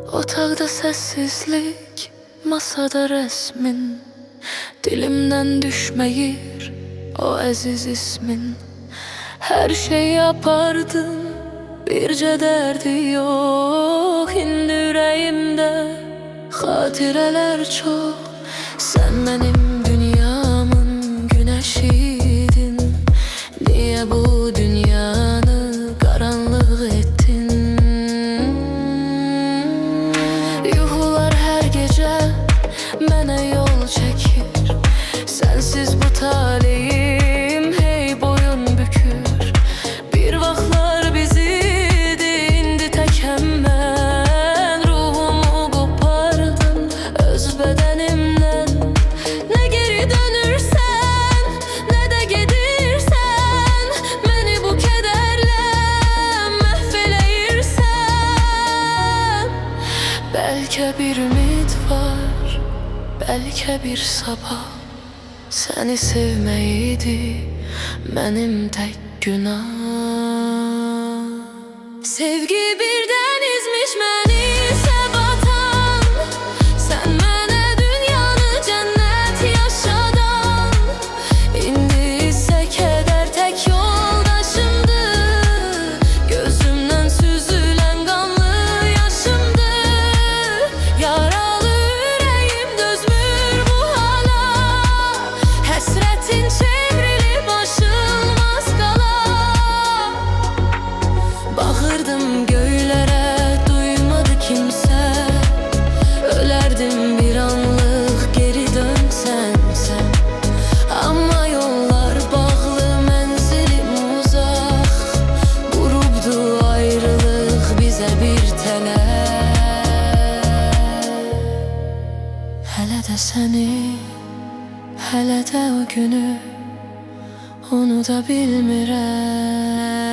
Otaqda səssizlik, masada rəsmin, dilimdən düşməyir o əziz ismin. Hər şey yapardım, bircə dərdi yox. İndi ürəyimdə xatirələr çox. Sən mənim dünyamın günəşiydin. Niyə bu dünyanı qaranlıq etdin? Yuxular hər gecə mənə yol çəkir. Sənsiz bu taleyim hey boyun bükür. Bir vaxtlar bizidi, indi təkəm mən. Ruhumu qopardın öz bədənimdən. Nə geri dönürsən, nə də gedirsən, məni bu kədərlə məhv eləyirsən. Bəlkə bir ümid var, bəlkə bir sabah. Səni sevmək idi mənim tək günah. Sevgi birdən izmiş məni səbatan. Sən mənə dünyanı cənnət yaşadan. İndi isə kədər tək yoldaşımdır. Gözümdən süzülən qanlı yaşımdır. Yaralı ürəyim dözmür bu hala. Həsrətin çevrilib aşılmaz qala. Baxırdım göylərə, duymadı kimsə. Ölərdim bir anlıq geri dönsən sən. Amma yollar bağlı, mənzilim uzaq. Qurubdu ayrılıq bizə bir tələb. Hələ də səni, hələ də o günü unuda bilmirəm.